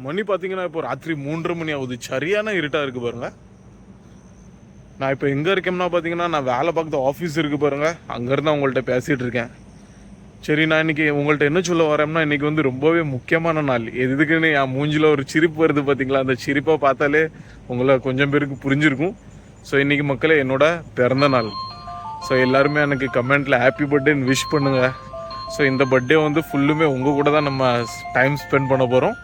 மணி பார்த்தீங்கன்னா இப்போ ராத்திரி 3:30 மணி ஆகுது. சரியான இருட்டாக இருக்குது பாருங்க. நான் இப்போ எங்கே இருக்கேன்னா பார்த்தீங்கன்னா, நான் வேலை பார்க்குற ஆஃபீஸ் இருக்குது பாருங்க, அங்கேருந்து உங்கள்கிட்ட பேசிகிட்டு இருக்கேன். சரி, நான் இன்றைக்கி உங்கள்கிட்ட என்ன சொல்ல வரேன்னா, இன்றைக்கி வந்து ரொம்பவே முக்கியமான நாள். எதுக்குன்னு என் மூஞ்சில் ஒரு சிரிப்பு வருது பார்த்தீங்களா? அந்த சிரிப்பை பார்த்தாலே உங்களை கொஞ்சம் பேருக்கு புரிஞ்சிருக்கும். ஸோ இன்றைக்கி மக்களே என்னோட பிறந்த நாள். ஸோ எல்லாருமே எனக்கு கமெண்ட்டில் ஹாப்பி பர்த்டேன்னு விஷ் பண்ணுங்கள். ஸோ இந்த பர்த்டே வந்து ஃபுல்லுமே உங்கள் கூட தான் நம்ம டைம் ஸ்பெண்ட் பண்ண போகிறோம்.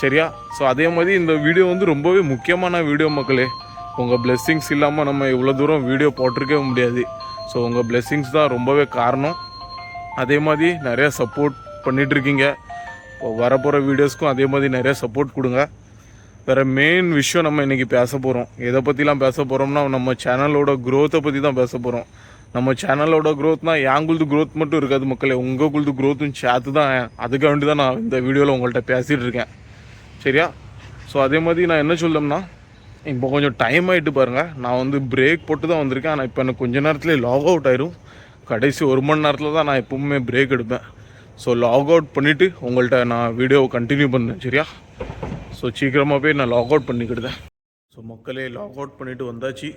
சரியா? ஸோ அதே மாதிரி இந்த வீடியோ வந்து ரொம்பவே முக்கியமான வீடியோ மக்களே. உங்கள் பிளெஸ்ஸிங்ஸ் இல்லாமல் நம்ம இவ்வளோ தூரம் வீடியோ போட்டிருக்கவே முடியாது. ஸோ உங்கள் பிளெஸ்ஸிங்ஸ் தான் ரொம்பவே காரணம். அதே மாதிரி நிறையா சப்போர்ட் பண்ணிகிட்ருக்கீங்க. இப்போ வரப்போகிற வீடியோஸ்க்கும் அதே மாதிரி நிறையா சப்போர்ட் கொடுங்க. வேறு மெயின் விஷயம் நம்ம இன்றைக்கி பேச போகிறோம். எதை பற்றிலாம் பேச போகிறோம்னா, நம்ம சேனலோட க்ரோத்தை பற்றி தான் பேச போகிறோம். நம்ம சேனலோட க்ரோத்னால் எங்குளது க்ரோத் மட்டும் இருக்காது மக்களே, உங்களுக்குள்ளது க்ரோத்தும் சேர்த்து தான். அதுக்காக வேண்டி தான் நான் இந்த வீடியோவில் உங்கள்கிட்ட பேசிகிட்டு இருக்கேன். சரியா? ஸோ அதே மாதிரி நான் என்ன சொல்லணும்னா, இப்போ கொஞ்சம் டைம் ஆகிட்டு பாருங்கள். நான் வந்து பிரேக் போட்டு தான் வந்திருக்கேன். ஆனால் இப்போ எனக்கு கொஞ்சம் நேரத்தில் லாக் அவுட் ஆயிரும். கடைசி 1 மணி நேரத்தில் தான் நான் எப்பவுமே பிரேக் எடுப்பேன். ஸோ லாக் அவுட் பண்ணிவிட்டு உங்கள்கிட்ட நான் வீடியோவை கண்டினியூ பண்ணேன். சரியா? ஸோ சீக்கிரமாக போய் நான் லாக் அவுட் பண்ணிக்கிட்டேன். ஸோ மக்களே லாக் அவுட் பண்ணிவிட்டு வந்தாச்சு.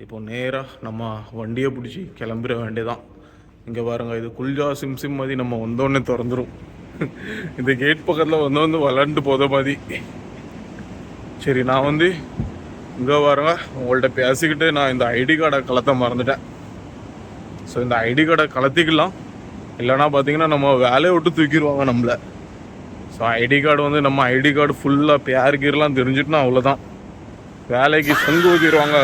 இப்போ நேராக நம்ம வண்டியை பிடிச்சி கிளம்பிட வேண்டியதான். இங்கே பாருங்கள், இது குல்ஜா சிம் மாதிரி நம்ம வந்தோடனே திறந்துடும். இந்த கேட் பக்கத்தில் வந்து விளாண்டு போத மாதிரி. சரி, நான் வந்து இங்கே பாருங்க உங்கள்கிட்ட பேசிக்கிட்டு நான் இந்த ஐடி கார்டை கலத்த மறந்துட்டேன். ஸோ இந்த ஐடி கார்டை கலத்திக்கலாம், இல்லைனா பார்த்தீங்கன்னா நம்ம வேலையை விட்டு தூக்கிடுவாங்க நம்மளை. ஸோ ஐடி கார்டு வந்து நம்ம ஐடி கார்டு ஃபுல்லாக பேர் கீரெலாம் தெரிஞ்சுட்டுனா அவ்வளோதான், வேலைக்கு சங்கு ஊற்றிடுவாங்க.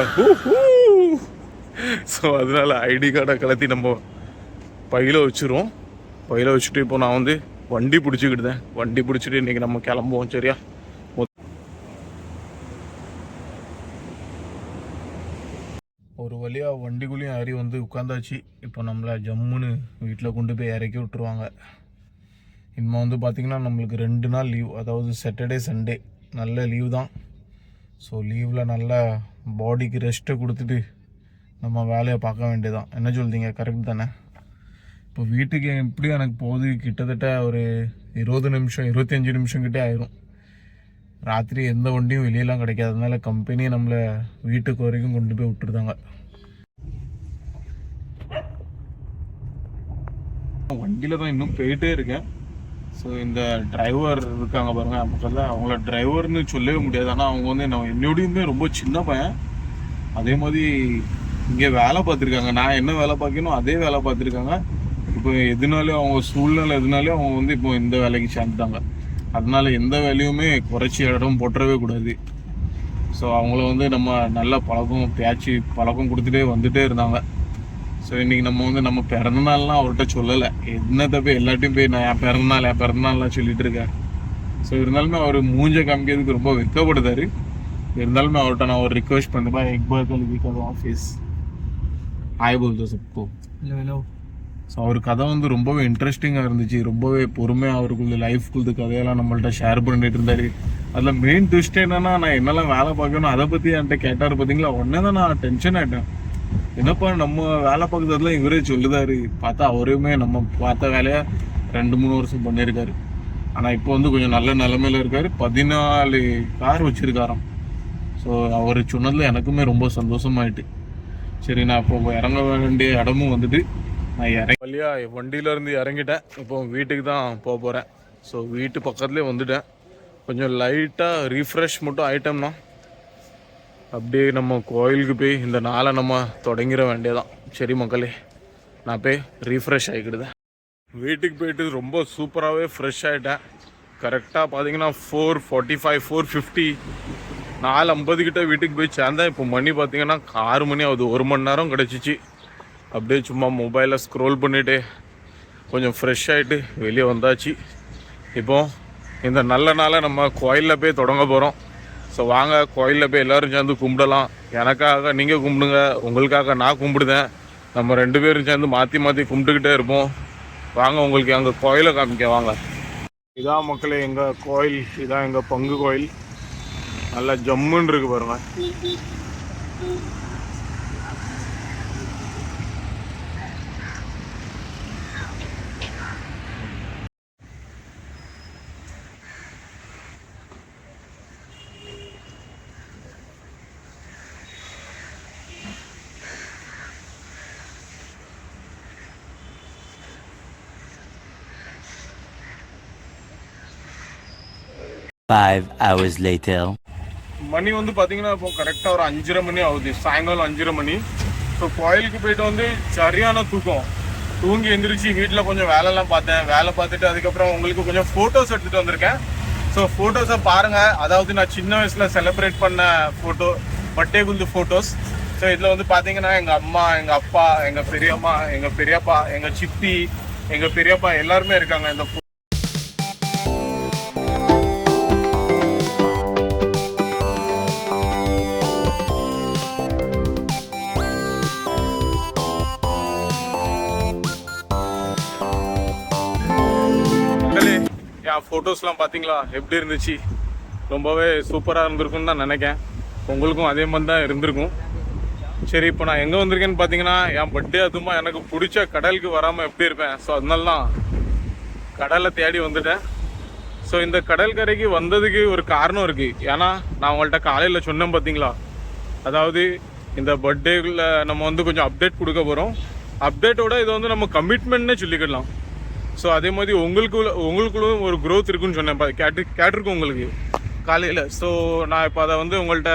ஸோ அதனால் ஐடி கார்டை கலத்தி நம்ம பையில் வச்சுருவோம். பையில் வச்சுட்டு இப்போ நான் வந்து வண்டி பிடிச்சிக்கிட்டுதேன். வண்டி பிடிச்சிட்டு இன்றைக்கி நம்ம கிளம்புவோம். சரியா? ஒரு வழியாக வண்டிக்குள்ளேயும் ஏறி வந்து உட்காந்தாச்சு. இப்போ நம்மளை ஜம்முன்னு வீட்டில் கொண்டு போய் இறக்கி விட்டுருவாங்க. இனிமேல் வந்து பார்த்திங்கன்னா நம்மளுக்கு 2 நாள் லீவ், அதாவது சாட்டர்டே சண்டே நல்ல லீவ் தான். ஸோ லீவில் நல்லா பாடிக்கு ரெஸ்ட்டை கொடுத்துட்டு நம்ம வேலையை பார்க்க வேண்டியதான். என்ன சொல்கிறீங்க? கரெக்ட் தானே? இப்போ வீட்டுக்கு எப்படியும் எனக்கு போகுது கிட்டத்தட்ட ஒரு 20 நிமிஷம் 25 நிமிஷம் கிட்டே ஆயிரும். ராத்திரி எந்த வண்டியும் வெளியெல்லாம் கிடைக்காததுனால கம்பெனியை நம்மளை வீட்டுக்கு வரைக்கும் கொண்டு போய் விட்டுருந்தாங்க. வண்டியில் தான் இன்னும் போயிட்டே இருக்கேன். ஸோ இந்த டிரைவர் இருக்காங்க பாருங்க, முதல்ல அவங்கள டிரைவர்னு சொல்லவே முடியாது. ஆனால் அவங்க வந்து என்னோடையுமே ரொம்ப சின்ன பையன். அதே மாதிரி இங்கே வேலை பார்த்துருக்காங்க. நான் என்ன வேலை பார்க்கணும் அதே வேலை பார்த்துருக்காங்க. இப்போ எதுனாலும் அவங்க சூழ்நிலை எதுனாலும் அவங்க வந்து இப்போ இந்த வேலைக்கு சேர்ந்துட்டாங்க. அதனால எந்த வேலையுமே குறைச்சி இடம் போட்டுறவே கூடாது. ஸோ அவங்கள வந்து நம்ம நல்ல பேச்சு பழக்கம் கொடுத்துட்டே வந்துட்டே இருந்தாங்க. ஸோ இன்றைக்கி நம்ம வந்து நம்ம பிறந்தநாள்லாம் அவர்கிட்ட சொல்லலை. என்னத்தை போய் எல்லாத்தையும் போய் நான் என் பிறந்தநாள்லாம் சொல்லிட்டு இருக்கேன். ஸோ இருந்தாலுமே அவர் மூஞ்ச காமிக்கிறதுக்கு ரொம்ப வெக்கப்படுதாரு. இருந்தாலுமே அவர்கிட்ட நான் ஒரு ரிக்வெஸ்ட் பண்ணுறேன், एक बार कल भी ஆஃபீஸ் ஆய் போல்தோ சப்கோ. ஹலோ. ஸோ அவர் கதை வந்து ரொம்பவே இன்ட்ரெஸ்டிங்காக இருந்துச்சு. ரொம்பவே பொறுமையாக அவருக்குள்ள லைஃப்குள்ளது கதையெல்லாம் நம்மள்ட்ட ஷேர் பண்ணிட்டு இருந்தார். அதில் மெயின் ட்விஸ்ட் என்னன்னா, நான் என்னெல்லாம் வேலை பார்க்கணும் அதை பற்றி என்கிட்ட கேட்டார் பார்த்தீங்களா. உடனே தான் நான் டென்ஷன் ஆகிட்டேன். என்னப்பா நம்ம வேலை பார்க்குறதுலாம் இவரே சொல்லுதாரு. பார்த்தா அவருமே நம்ம பார்த்த வேலையை 2-3 வருஷம் பண்ணியிருக்காரு. ஆனால் இப்போ வந்து கொஞ்சம் நல்ல நிலைமையில் இருக்கார். 14 கார் வச்சுருக்காராம். ஸோ அவர் சொன்னதில் எனக்குமே ரொம்ப சந்தோஷமாயிட்டு. சரி, நான் இப்போ இறங்க வேண்டிய இடமும் வந்துட்டு நான் வழியாக வண்டியிலேருந்து இறங்கிட்டேன். இப்போ வீட்டுக்கு தான் போக போகிறேன். ஸோ வீட்டு பக்கத்துலேயே வந்துட்டேன். கொஞ்சம் லைட்டாக ரீஃப்ரெஷ் மட்டும் ஆகிட்டோம்னா அப்படியே நம்ம கோயிலுக்கு போய் இந்த நாளை நம்ம தொடங்கிட வேண்டியதான். சரி மக்களே, நான் போய் ரீஃப்ரெஷ் ஆகிக்கிடுதேன். வீட்டுக்கு போயிட்டு ரொம்ப சூப்பராகவே ஃப்ரெஷ் ஆகிட்டேன். கரெக்டாக பார்த்தீங்கன்னா 4:45 4:50 4:50 கிட்ட வீட்டுக்கு போய் சேர்ந்தேன். இப்போ மணி பார்த்தீங்கன்னா 6 மணி ஆகுது. 1 மணி நேரம் கிடச்சிச்சு. அப்படியே சும்மா மொபைலில் ஸ்க்ரோல் பண்ணிவிட்டு கொஞ்சம் ஃப்ரெஷ் ஆகிட்டு வெளியே வந்தாச்சு. இப்போ இந்த நல்ல நாளை நம்ம கோயிலில் போய் தொடங்க போகிறோம். ஸோ வாங்க கோயிலில் போய் எல்லோரும் சேர்ந்து கும்பிடலாம். எனக்காக நீங்கள் கும்பிடுங்க, உங்களுக்காக நான் கும்பிடுதேன். நம்ம 2 பேரும் சேர்ந்து மாற்றி கும்பிட்டுக்கிட்டே இருப்போம். வாங்க உங்களுக்கு எங்கள் கோயிலை காமிக்க வாங்க. இதான் மக்களே எங்கள் கோயில். இதான் எங்கள் பங்கு கோயில். நல்லா ஜம்முன்னு இருக்கு பாருங்க. 5 hours later. மணி வந்து பார்த்தீங்கன்னா இப்போ கரெக்டாக ஒரு 5:30 மணி ஆகுது, சாயங்காலம் 5:30 மணி. ஸோ கோயிலுக்கு போயிட்டு வந்து சரியான தூக்கம், தூங்கி எந்திரிச்சு வீட்டில் கொஞ்சம் வேலைலாம் பார்த்தேன். வேலை பார்த்துட்டு அதுக்கப்புறம் உங்களுக்கு கொஞ்சம் ஃபோட்டோஸ் எடுத்துகிட்டு வந்திருக்கேன். ஸோ ஃபோட்டோஸை பாருங்கள். அதாவது நான் சின்ன வயசில் செலிப்ரேட் பண்ண ஃபோட்டோ, பர்த்டே குந்து ஃபோட்டோஸ். ஸோ இதில் வந்து பார்த்தீங்கன்னா எங்கள் அம்மா, எங்கள் அப்பா, எங்கள் பெரியம்மா, எங்கள் பெரியப்பா, எங்கள் சித்தி, எங்கள் பெரியப்பா எல்லாருமே இருக்காங்க இந்த ஃபோட்டோஸ்லாம் பார்த்தீங்களா எப்படி இருந்துச்சு? ரொம்பவே சூப்பராக இருந்திருக்குன்னு தான் நினைக்கிறேன். உங்களுக்கும் அதே மாதிரி தான் இருந்திருக்கும். சரி, இப்போ நான் எங்கே வந்திருக்கேன்னு பார்த்தீங்கன்னா என் பர்த்டே அதுமா எனக்கு பிடிச்ச கடலுக்கு வராமல் எப்படி இருப்பேன். ஸோ அதனால தான் கடலை தேடி வந்துட்டேன். ஸோ இந்த கடற்கரைக்கு வந்ததுக்கு ஒரு காரணம் இருக்குது. ஏன்னா நான் உங்கள்கிட்ட காலையில் சொன்னேன் பார்த்தீங்களா, அதாவது இந்த பர்த்டேக்குள்ள நம்ம வந்து கொஞ்சம் அப்டேட் கொடுக்க போகிறோம். அப்டேட்டோட இதை வந்து நம்ம கமிட்மெண்ட்னே சொல்லிக்கிடலாம். ஸோ அதே மாதிரி உங்களுக்குள்ளும் ஒரு க்ரோத் இருக்குன்னு சொன்னேன், கேட்டிருக்கோம் உங்களுக்கு காலையில். ஸோ நான் இப்போ அதை வந்து உங்கள்கிட்ட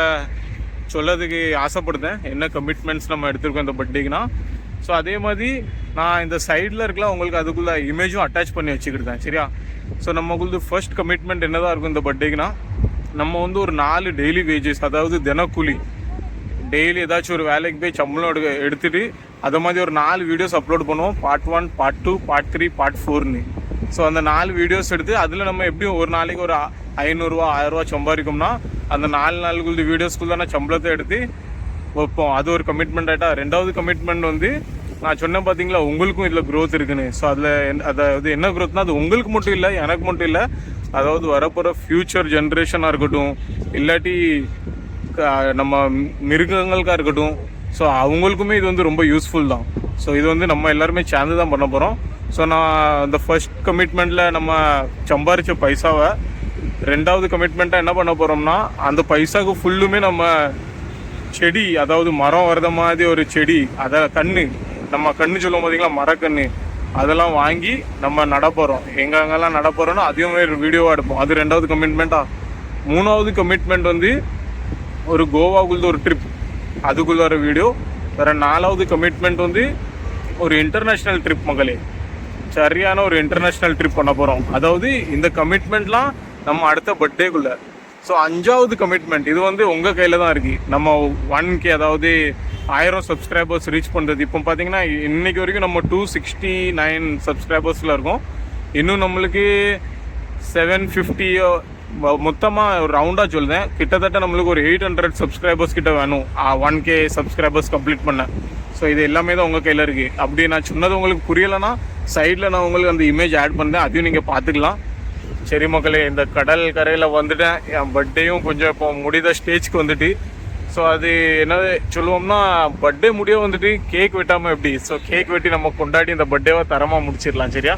சொல்லதுக்கு ஆசைப்படுத்தேன், என்ன கமிட்மெண்ட்ஸ் நம்ம எடுத்துருக்கோம் இந்த பர்த்டேக்குனா. ஸோ அதே மாதிரி நான் இந்த சைடில் இருக்கலாம் உங்களுக்கு அதுக்குள்ளே இமேஜும் அட்டாச் பண்ணி வச்சுக்கிட்டேன். சரியா? ஸோ நமக்குள்ளது ஃபர்ஸ்ட் கமிட்மெண்ட் என்னதான் இருக்கும் இந்த பர்த்டேக்குனா, நம்ம வந்து ஒரு 4 டெய்லி வேஜஸ், அதாவது தினக்கூலி, டெய்லி ஏதாச்சும் ஒரு வேலைக்கு போய் சம்பளம் எடுத்துகிட்டு அதை மாதிரி ஒரு 4 வீடியோஸ் அப்லோட் பண்ணுவோம். பார்ட் 1, பார்ட் 2, பார்ட் 3, பார்ட் 4ன்னு. ஸோ அந்த 4 வீடியோஸ் எடுத்து அதில் நம்ம எப்படியும் ஒரு நாளைக்கு ஒரு 500 ரூபா 1000 ரூபா சம்பாதிக்கும்னா அந்த 4 நாளுக்குள்ள வீடியோஸ்க்குள்ள சம்பளத்தை எடுத்து வைப்போம். அது ஒரு கமிட்மெண்ட் ஆகிட்டா. 2வது கமிட்மெண்ட் வந்து நான் சொன்னேன் பார்த்தீங்களா, உங்களுக்கும் இதில் க்ரோத் இருக்குன்னு. ஸோ அதாவது என்ன க்ரோத்னா, அது உங்களுக்கு மட்டும் இல்லை, எனக்கு மட்டும் இல்லை, அதாவது வரப்போகிற ஃப்யூச்சர் ஜென்ரேஷனாக இருக்கட்டும், இல்லாட்டி நம்ம மிருகங்களுக்காக இருக்கட்டும், ஸோ அவங்களுக்குமே இது வந்து ரொம்ப யூஸ்ஃபுல் தான். ஸோ இது வந்து நம்ம எல்லாருமே சேர்ந்து தான் பண்ண போகிறோம். ஸோ நான் இந்த ஃபர்ஸ்ட் கமிட்மெண்ட்டில் நம்ம சம்பாரித்த பைசாவை 2வது கமிட்மெண்ட்டாக என்ன பண்ண போகிறோம்னா, அந்த பைசாவுக்கு ஃபுல்லுமே நம்ம செடி, அதாவது மரம் வரத மாதிரி ஒரு செடி, அதை நம்ம கன்று சொல்லுவோம் பார்த்தீங்களா, மரக்கன்று, அதெல்லாம் வாங்கி நம்ம நட போகிறோம். எங்கெங்கெல்லாம் நட போகிறோன்னா அதையும் ஒரு வீடியோவாக எடுப்போம். அது 2வது கமிட்மெண்ட்டாக. 3வது கமிட்மெண்ட் வந்து ஒரு கோவாக்குள்ள ஒரு ட்ரிப், அதுக்குள்ள ஒரு வீடியோ. வேறு 4வது கமிட்மெண்ட் வந்து ஒரு இன்டர்நேஷ்னல் ட்ரிப். மகளே, சரியான ஒரு இன்டர்நேஷ்னல் ட்ரிப் பண்ண போகிறோம். அதாவது இந்த கமிட்மெண்ட்லாம் நம்ம அடுத்த பர்த்டேக்குள்ளே. ஸோ 5வது கமிட்மெண்ட், இது வந்து உங்கள் கையில் தான் இருக்குது. நம்ம 1K, அதாவது 1000 சப்ஸ்கிரைபர்ஸ் ரீச் பண்ணுறது. இப்போ பார்த்தீங்கன்னா இன்றைக்கி வரைக்கும் நம்ம 269 சப்ஸ்கிரைபர்ஸில் இருக்கோம். இன்னும் நம்மளுக்கு 750 மொத்தமாக ஒரு ரவுண்டாக சொல்லுதேன், கிட்டத்தட்ட நம்மளுக்கு ஒரு 800 சப்ஸ்கிரைபர்ஸ் கிட்ட வேணும் 1K சப்ஸ்கிரைபர்ஸ் கம்ப்ளீட் பண்ண. ஸோ இது எல்லாமே தான் உங்கள் கையில் இருக்குது. அப்படி நான் சொன்னது உங்களுக்கு புரியலைன்னா சைடில் நான் உங்களுக்கு அந்த இமேஜ் ஆட் பண்ணுறேன், அதையும் நீங்கள் பார்த்துக்கலாம். சரி மக்களே, இந்த கடல் கரையில் வந்துட்டேன். என் பர்த்டேயும் கொஞ்சம் இப்போ முடித ஸ்டேஜ்க்கு வந்துட்டு. ஸோ அது என்ன சொல்லுவோம்னா, பர்த்டே முடிய வந்துட்டு கேக் வெட்டாமல் எப்படி. ஸோ கேக் வெட்டி நம்ம கொண்டாடி இந்த பர்த்டேவை தரமாக முடிச்சிடலாம். சரியா?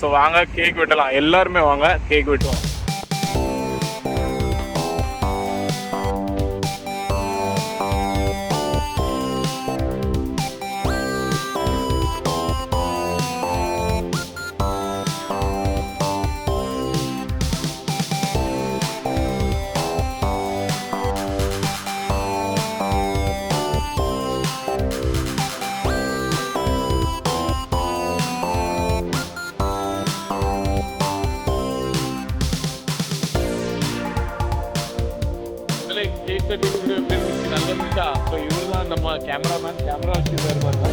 ஸோ வாங்க கேக் வெட்டலாம், எல்லாருமே வாங்க கேக் வெட்டுவோம். நல்லா இருந்துச்சா? ஸோ இவர் தான் நம்ம கேமராமேன், கேமரா வச்சுருக்காரு பாருங்க.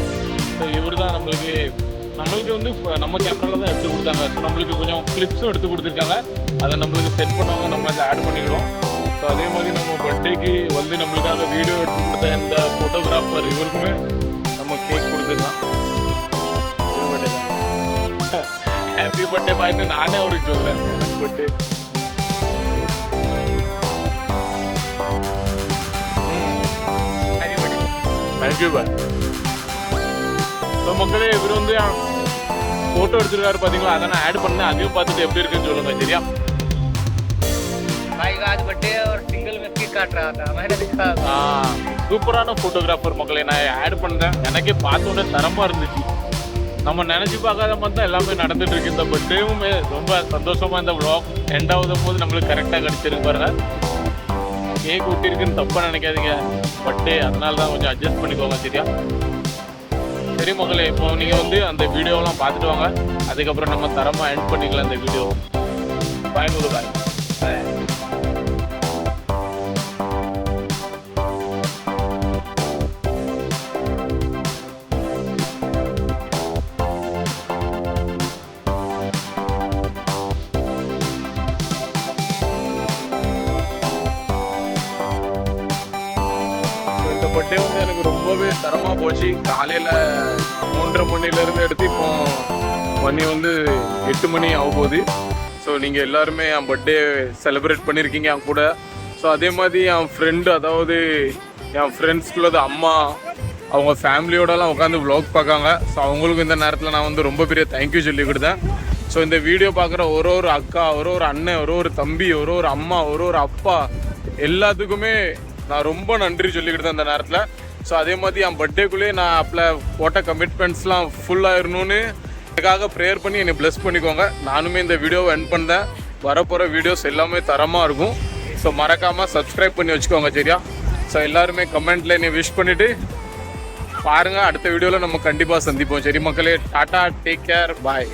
ஸோ இவர் தான் நம்மளுக்கு வந்து நம்ம கேமராவில் தான் எடுத்து கொடுத்தாங்க. ஸோ நம்மளுக்கு கொஞ்சம் கிளிப்ஸும் எடுத்து கொடுத்துருக்காங்க, அதை நம்மளுக்கு செட் பண்ணுவாங்க, நம்ம அதை ஆட் பண்ணிக்கிறோம். ஸோ அதே மாதிரி நம்ம பர்த்டேக்கு வந்து நம்மளுக்காக வீடியோ எடுத்து கொடுத்த இந்த ஃபோட்டோகிராஃபர் இவருக்குமே நம்ம கேக் கொடுத்துருக்கலாம். ஹாப்பி பர்த்டே பாய்ட்டு நானே அவருக்கு சொல்கிறேன், எனக்கு பர்த்டே. Thank you bye. ஸோ மக்களே, இவர் வந்து ஃபோட்டோ எடுத்துருக்காரு பார்த்தீங்களா, அதை நான் ஆட் பண்ணேன், அதையும் பார்த்துட்டு எப்படி இருக்குன்னு சொல்லுங்க. சரியா? சூப்பரான ஃபோட்டோகிராஃபர் மக்களே, நான் ஆட் பண்ணேன். எனக்கே பார்த்த உடனே தரமாக இருந்துச்சு. நம்ம நினச்சி பார்க்காத மாதிரி தான் எல்லாமே நடந்துட்டு இருக்கு. இந்த பர்த்டேவுமே ரொம்ப சந்தோஷமாக இந்த vlog எண்ட் ஆகுதும் போது நம்மளுக்கு கரெக்டாக கிடச்சிருக்கு பாருங்க. கேக் ஊட்டிருக்குன்னு தப்பாக நினைக்காதீங்க, பர்த்டே அதனால தான் கொஞ்சம் அட்ஜஸ்ட் பண்ணிக்கோங்க சரியா. சரி மக்களே, இப்போ நீங்கள் வந்து அந்த வீடியோலாம் பார்த்துட்டு வாங்க, அதுக்கப்புறம் நம்ம தரமாக எண்ட் பண்ணிக்கலாம் இந்த வீடியோ. பாய் பாய். பர்த்டே வந்து எனக்கு ரொம்பவே தரமாக போச்சு. காலையில் 3:30 மணிலேருந்து எடுத்து இப்போ மணி வந்து 8 மணி ஆக போகுது. ஸோ நீங்கள் எல்லாருமே என் பர்த்டே செலிப்ரேட் பண்ணியிருக்கீங்க என் கூட. ஸோ அதே மாதிரி என் ஃப்ரெண்டு, அதாவது என் ஃப்ரெண்ட்ஸ்குள்ளது அம்மா, அவங்க ஃபேமிலியோடலாம் உட்காந்து வ்ளாக் பார்க்காங்க. ஸோ அவங்களுக்கும் இந்த நேரத்தில் நான் வந்து ரொம்ப பெரிய தேங்க்யூ சொல்லி கொடுத்தேன். ஸோ இந்த வீடியோ பார்க்குற ஒரு அக்கா, ஒரு அண்ணன், ஒரு தம்பி, ஒரு அம்மா, ஒரு அப்பா, எல்லாத்துக்குமே நான் ரொம்ப நன்றி சொல்லிக்கிட்டு இந்த நேரத்தில். ஸோ அதே மாதிரி என் பர்த்டேக்குள்ளேயே நான் போட்ட கமிட்மெண்ட்ஸ்லாம் ஃபுல்லாகிடணும்னு எனக்காக ப்ரேயர் பண்ணி என்னை ப்ளஸ் பண்ணிக்கோங்க. நானுமே இந்த வீடியோவை எண்ட் பண்ணேன். வரப்போகிற வீடியோஸ் எல்லாமே தரமாக இருக்கும். ஸோ மறக்காமல் சப்ஸ்கிரைப் பண்ணி வச்சுக்கோங்க சரியா. ஸோ எல்லாருமே கமெண்ட்டில் என்னை விஷ் பண்ணிவிட்டு பாருங்கள். அடுத்த வீடியோவில் நம்ம கண்டிப்பாக சந்திப்போம். சரி மக்களே, டாட்டா, டேக் கேர், பாய்.